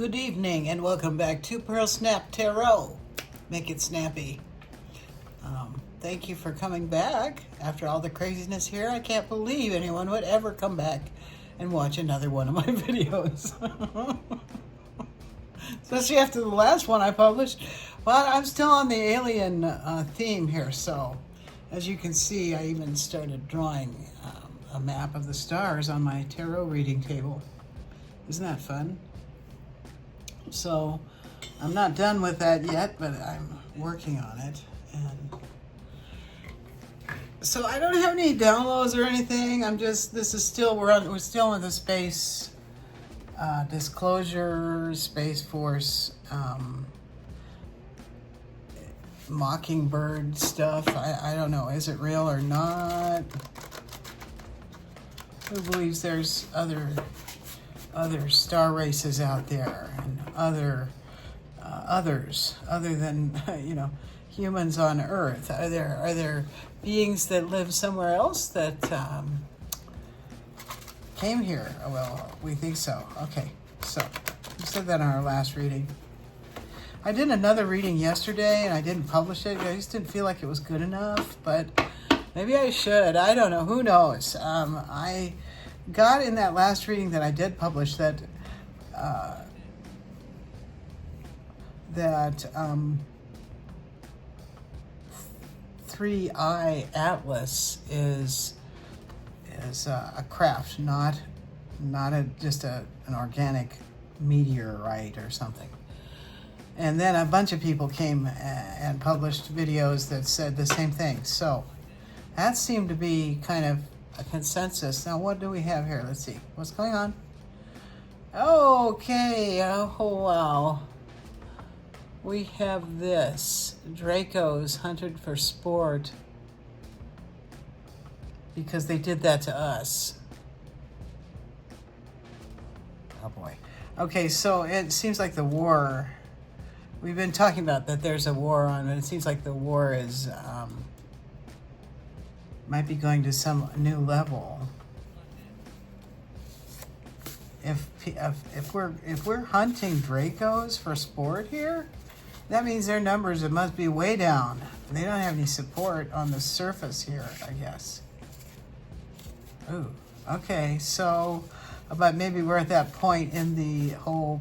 Good evening and welcome back to Pearle Snapp Tarot. Make it snappy. Thank you for coming back after all the craziness here. I can't believe anyone would ever come back and watch another one of my videos. Especially after the last one I published. But I'm still on the alien theme here, so as you can see, I even started drawing a map of the stars on my tarot reading table. Isn't that fun? So I'm not done with that yet, but I'm working on it. And so I don't have any downloads or anything. we're still in the space disclosure, Space Force, Mockingbird stuff. I don't know, is it real or not? Who believes there's other star races out there and others other than humans on Earth? Are there beings that live somewhere else that came here? Well, we think so. Okay, so we said that in our last reading. I did another reading yesterday and I didn't publish it. I just didn't feel like it was good enough, but maybe I should. I don't know. Who knows? I got in that last reading that I did publish that 3-eye atlas is a craft, not just an organic meteorite or something. And then a bunch of people came and published videos that said the same thing. So that seemed to be kind of a consensus. Now, what do we have here? Let's see. What's going on? Okay. Oh, wow. We have this. Dracos hunted for sport because they did that to us. Oh, boy. Okay, so it seems like the war... We've been talking about that there's a war on, but it seems like the war is... might be going to some new level. If we're hunting Dracos for sport here, that means their numbers, it must be way down. They don't have any support on the surface here, I guess. Ooh, okay, so, but maybe we're at that point in the whole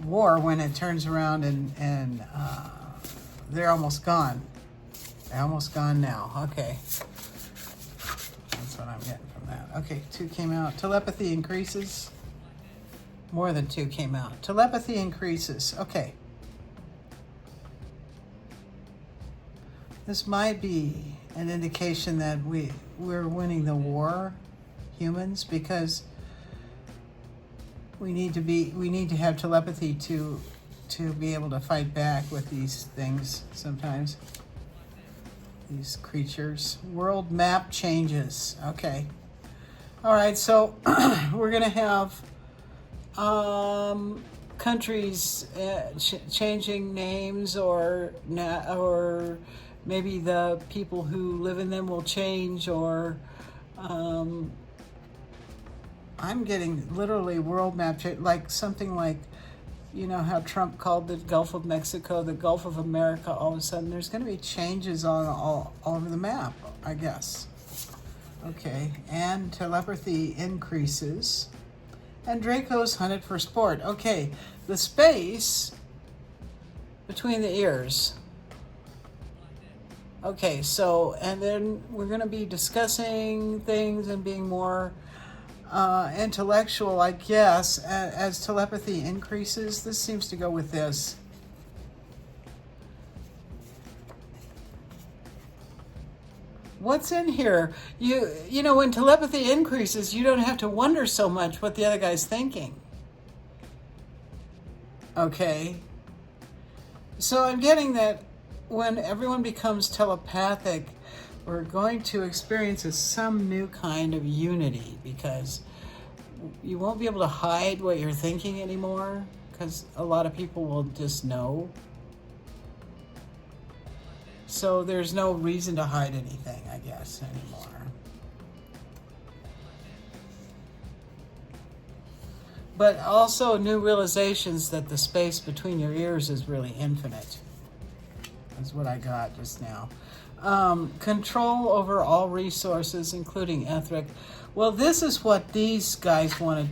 war when it turns around and they're almost gone. They're almost gone now. Okay. That's what I'm getting from that. Okay, 2 came out. Telepathy increases. More than 2 came out. Telepathy increases. Okay. This might be an indication that we're winning the war, humans, because we need to have telepathy to be able to fight back with these things sometimes. These creatures. World map changes. Okay. All right, so we're going to have countries changing names, or maybe the people who live in them will change, or I'm getting literally world map change, like something like, you know how Trump called the Gulf of Mexico the Gulf of America. All of a sudden, there's going to be changes on all over the map, I guess. Okay, and telepathy increases. And Dracos hunted for sport. Okay, the space between the ears. Okay, so, and then we're going to be discussing things and being more intellectual, I guess, as telepathy increases. This seems to go with this. What's in here? You know, when telepathy increases, you don't have to wonder so much what the other guy's thinking. Okay. So I'm getting that when everyone becomes telepathic, we're going to experience some new kind of unity, because you won't be able to hide what you're thinking anymore, because a lot of people will just know. So there's no reason to hide anything, I guess, anymore. but also new realizations that the space between your ears is really infinite. That's what I got just now. Control over all resources, including ethnic. Well, this is what these guys wanted.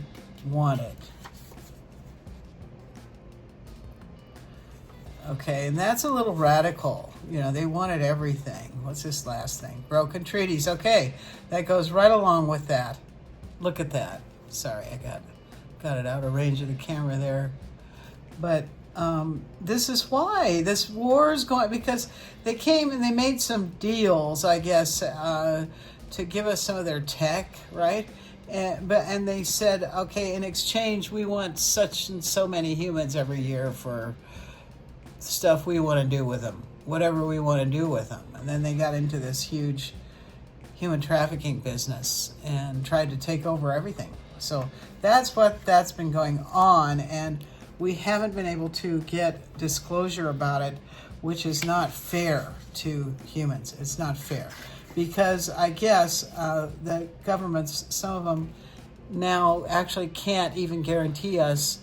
Okay, and that's a little radical. You know, they wanted everything. What's this last thing? Broken treaties. Okay, that goes right along with that. Look at that. Sorry, I got it out of range of the camera there. But this is why this war is going, because they came and they made some deals, I guess, to give us some of their tech, right? And they said, okay, in exchange, we want such and so many humans every year for stuff we want to do with them, whatever we want to do with them. And then they got into this huge human trafficking business and tried to take over everything. So that's been going on, and we haven't been able to get disclosure about it, which is not fair to humans. It's not fair because I guess the governments, some of them now actually can't even guarantee us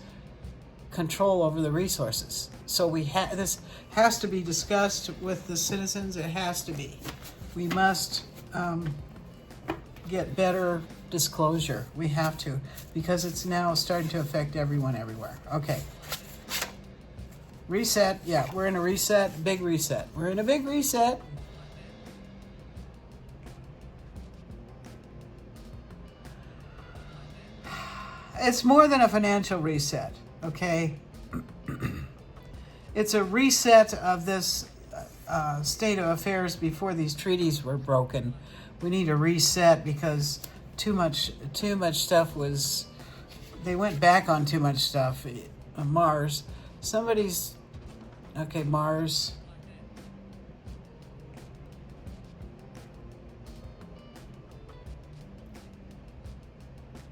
control over the resources. So this has to be discussed with the citizens. It has to be. We must get better disclosure. We have to, because it's now starting to affect everyone everywhere. Okay. Reset. Yeah, we're in a reset. Big reset. We're in a big reset. It's more than a financial reset, okay? It's a reset of this state of affairs before these treaties were broken. We need a reset because too much stuff was. They went back on too much stuff. Mars. Mars.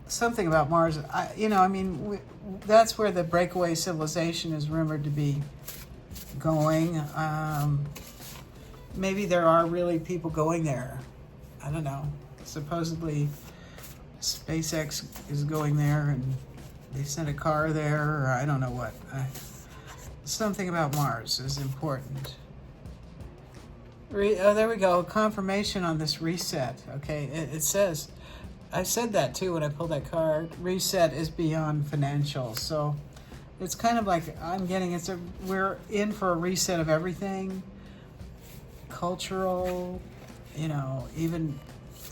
Something about Mars. That's where the breakaway civilization is rumored to be going. Maybe there are really people going there. I don't know. Supposedly, SpaceX is going there, and they sent a car there, or I don't know what. Something about Mars is important. There we go. Confirmation on this reset. Okay, it says. I said that too when I pulled that card. Reset is beyond financial, so it's kind of like we're in for a reset of everything. Cultural, even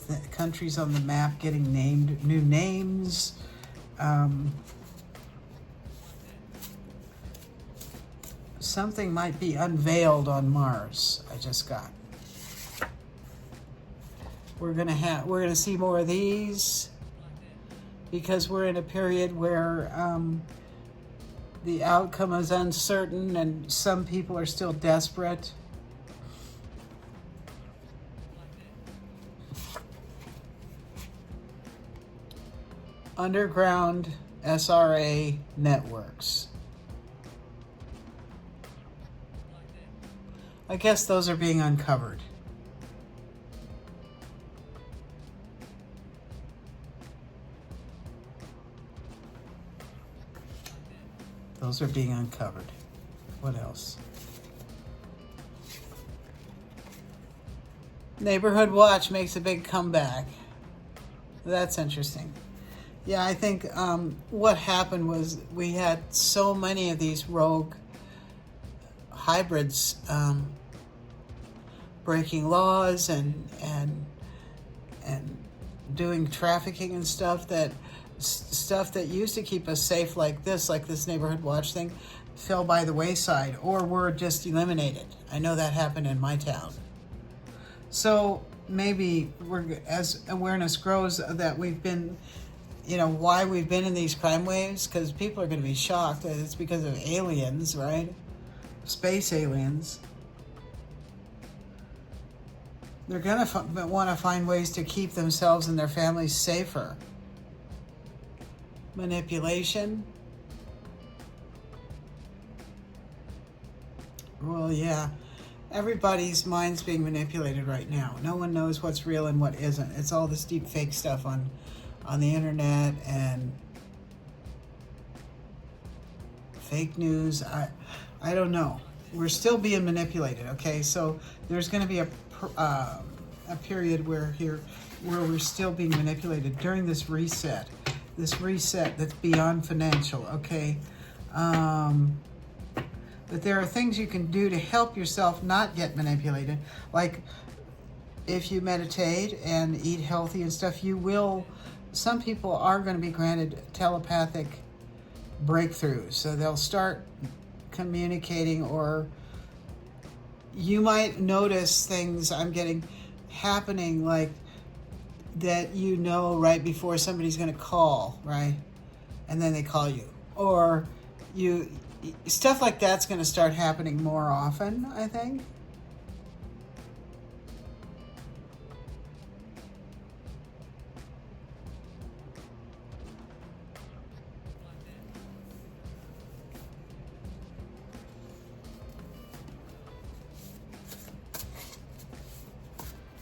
the countries on the map getting named new names. Something might be unveiled on Mars. I just got. We're gonna see more of these because we're in a period where the outcome is uncertain and some people are still desperate. Underground SRA networks. I guess those are being uncovered. Those are being uncovered. What else? Neighborhood Watch makes a big comeback. That's interesting. Yeah, I think what happened was we had so many of these rogue hybrids breaking laws and doing trafficking and stuff that used to keep us safe, like this Neighborhood Watch thing, fell by the wayside or were just eliminated. I know that happened in my town. So maybe as awareness grows that we've been, why we've been in these crime waves, because people are going to be shocked that it's because of aliens, right? Space aliens. They're going to want to find ways to keep themselves and their families safer. Manipulation. Well, yeah. Everybody's mind's being manipulated right now. No one knows what's real and what isn't. It's all this deep fake stuff on the internet, and fake news. I don't know. We're still being manipulated. Okay, so there's going to be a period where we're still being manipulated during this reset that's beyond financial. Okay. But there are things you can do to help yourself not get manipulated. Like if you meditate and eat healthy and stuff, some people are going to be granted telepathic breakthroughs. So they'll start communicating, or you might notice things I'm getting happening, like that, right before somebody's going to call, right? And then they call you. Or stuff like that's going to start happening more often, I think.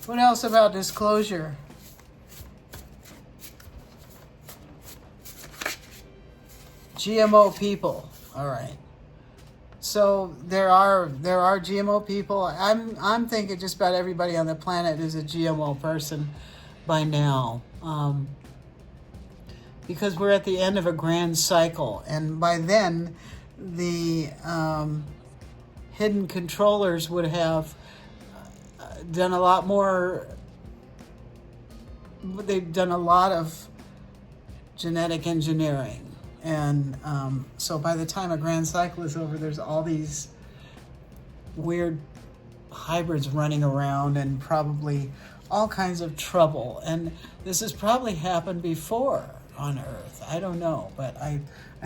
What else about disclosure? GMO people. All right. So there are GMO people. I'm thinking just about everybody on the planet is a GMO person by now, because we're at the end of a grand cycle, and by then the hidden controllers would have done a lot more. They've done a lot of genetic engineering. And so by the time a grand cycle is over, there's all these weird hybrids running around and probably all kinds of trouble. And this has probably happened before on Earth. I don't know, but I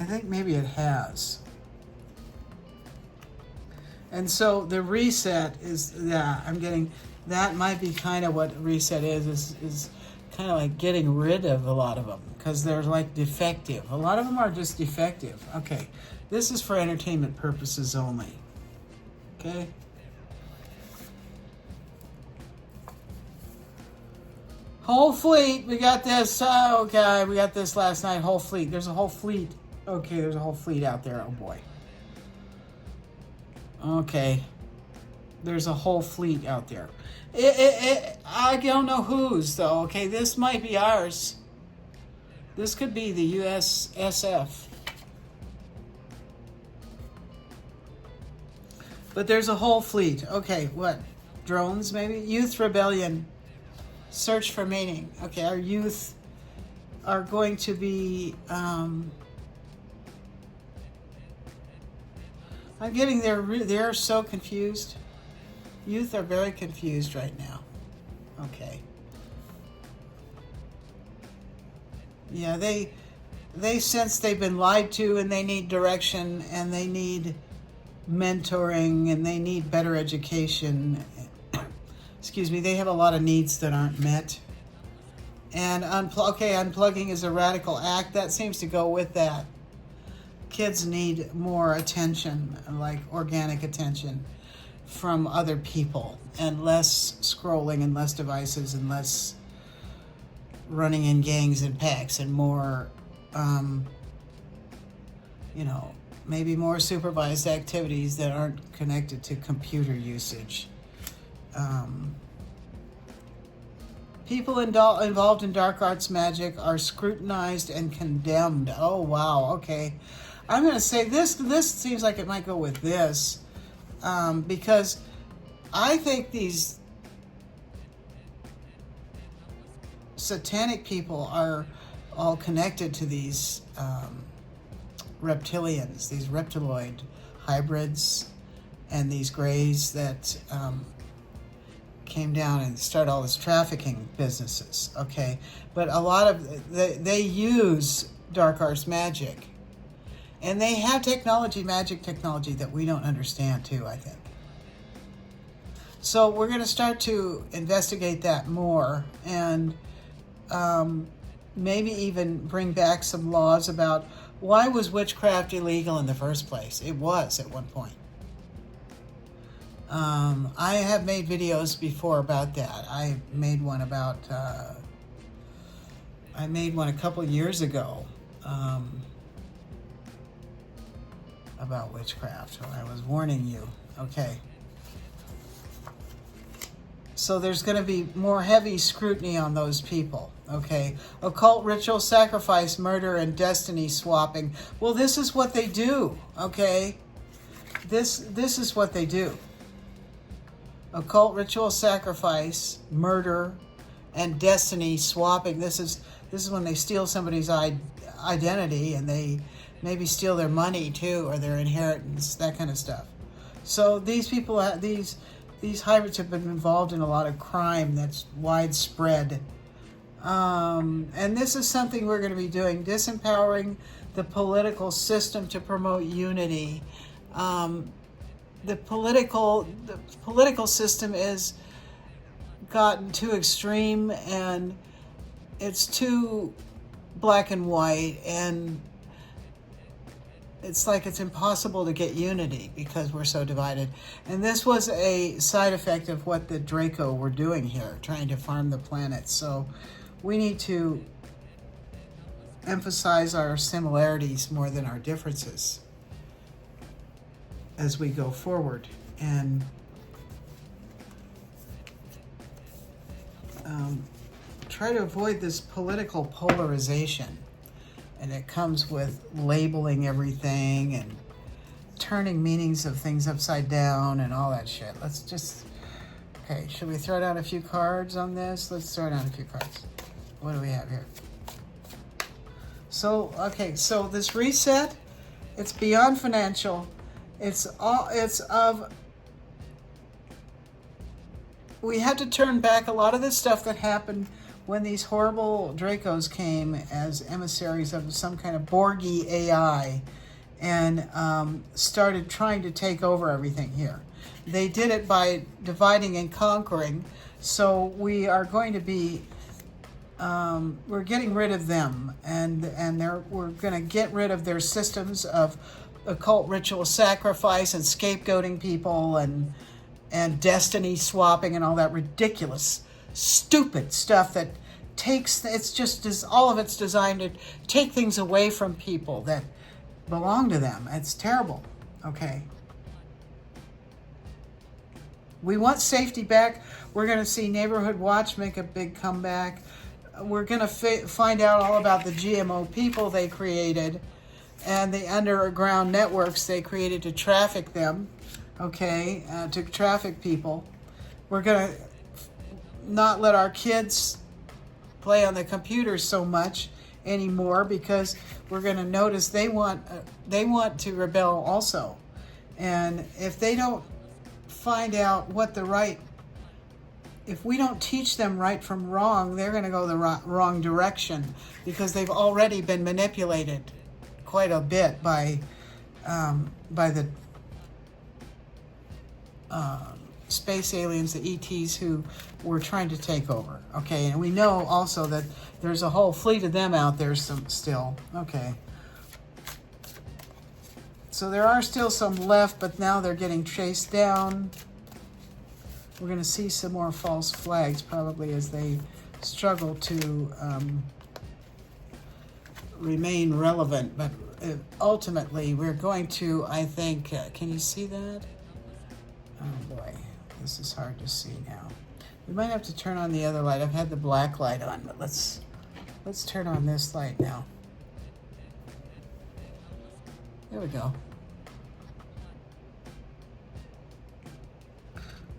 think maybe it has. And so the reset is, I'm getting, that might be kind of what reset is kind of like getting rid of a lot of them, because they're like defective. A lot of them are just defective. Okay, this is for entertainment purposes only. Okay. Whole fleet, we got this. Oh, okay, we got this last night. Whole fleet. There's a whole fleet. Okay, there's a whole fleet out there. Oh boy. Okay. There's a whole fleet out there. I don't know whose, though. Okay, this might be ours. This could be the USSF. But there's a whole fleet. Okay, what? Drones, maybe? Youth rebellion. Search for meaning. Okay, our youth are going to be... I'm getting they're so confused. Youth are very confused right now. Okay. Yeah, they sense they've been lied to, and they need direction, and they need mentoring, and they need better education. Excuse me, they have a lot of needs that aren't met. And unplugging is a radical act. That seems to go with that. Kids need more attention, like organic attention from other people, and less scrolling and less devices and less running in gangs and packs, and more, maybe more supervised activities that aren't connected to computer usage. People involved in dark arts magic are scrutinized and condemned. Oh, wow. Okay. I'm going to say this seems like it might go with this, because I think these satanic people are all connected to these reptilians, these reptiloid hybrids, and these greys that came down and started all this trafficking businesses. Okay, but a lot of they use dark arts magic, and they have magic technology that we don't understand too, I think. So we're going to start to investigate that more, and maybe even bring back some laws about why was witchcraft illegal in the first place. It was at one point. I have made videos before about that. I made one a couple years ago about witchcraft. I was warning you. Okay. So there's going to be more heavy scrutiny on those people. Okay. Occult ritual, sacrifice, murder, and destiny swapping. Well, this is what they do. Okay. This is what they do. Occult ritual, sacrifice, murder, and destiny swapping. This is when they steal somebody's identity, and they maybe steal their money too, or their inheritance, that kind of stuff. So these people, these hybrids have been involved in a lot of crime that's widespread. And this is something we're going to be doing, disempowering the political system to promote unity. The political system is gotten too extreme, and it's too black and white, and it's like it's impossible to get unity because we're so divided. And this was a side effect of what the Draco were doing here, trying to farm the planet. So we need to emphasize our similarities more than our differences as we go forward, and try to avoid this political polarization. And it comes with labeling everything and turning meanings of things upside down and all that shit. Let's just, okay, should we throw down a few cards on this? Let's throw down a few cards. What do we have here? So, okay, so this reset, it's beyond financial. We had to turn back a lot of this stuff that happened when these horrible Dracos came as emissaries of some kind of Borgy AI and started trying to take over everything here. They did it by dividing and conquering. So we are going to be, we're getting rid of them, and we're going to get rid of their systems of occult ritual sacrifice and scapegoating people and destiny swapping and all that ridiculous, stupid stuff that all of it's designed to take things away from people that belong to them. It's terrible. Okay. We want safety back. We're going to see Neighborhood Watch make a big comeback. We're going to find out all about the GMO people they created and the underground networks they created to traffic them, okay, to traffic people. We're going to not let our kids play on the computer so much anymore because we're going to notice they want to rebel also. And if they don't find out if we don't teach them right from wrong, they're going to go the wrong direction because they've already been manipulated quite a bit by the space aliens, the ETs who were trying to take over. Okay, and we know also that there's a whole fleet of them out there still. Okay. So there are still some left, but now they're getting chased down. We're going to see some more false flags probably as they struggle to remain relevant. But ultimately, we're going to, I think, can you see that? Oh boy, this is hard to see now. We might have to turn on the other light. I've had the black light on, but let's turn on this light now. There we go.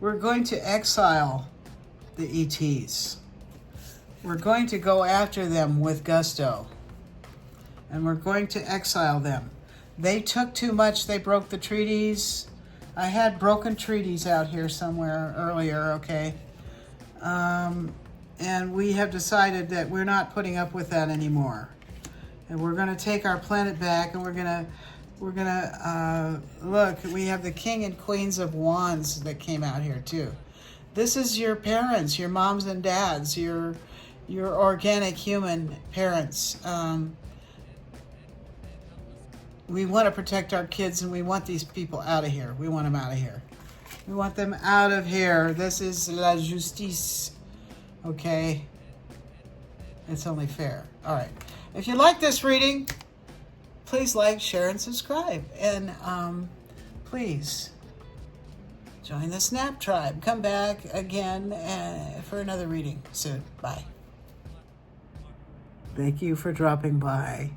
We're going to exile the ETs. We're going to go after them with gusto. And we're going to exile them. They took too much. They broke the treaties. I had broken treaties out here somewhere earlier, okay? And we have decided that we're not putting up with that anymore. And we're going to take our planet back, and we're going to look, we have the king and queens of wands that came out here too. This is your parents, your moms and dads, your organic human parents. We want to protect our kids, and we want these people out of here. We want them out of here. We want them out of here. This is la justice. Okay? It's only fair. All right. If you like this reading, please like, share, and subscribe. And please join the Snap Tribe. Come back again for another reading soon. Bye. Thank you for dropping by.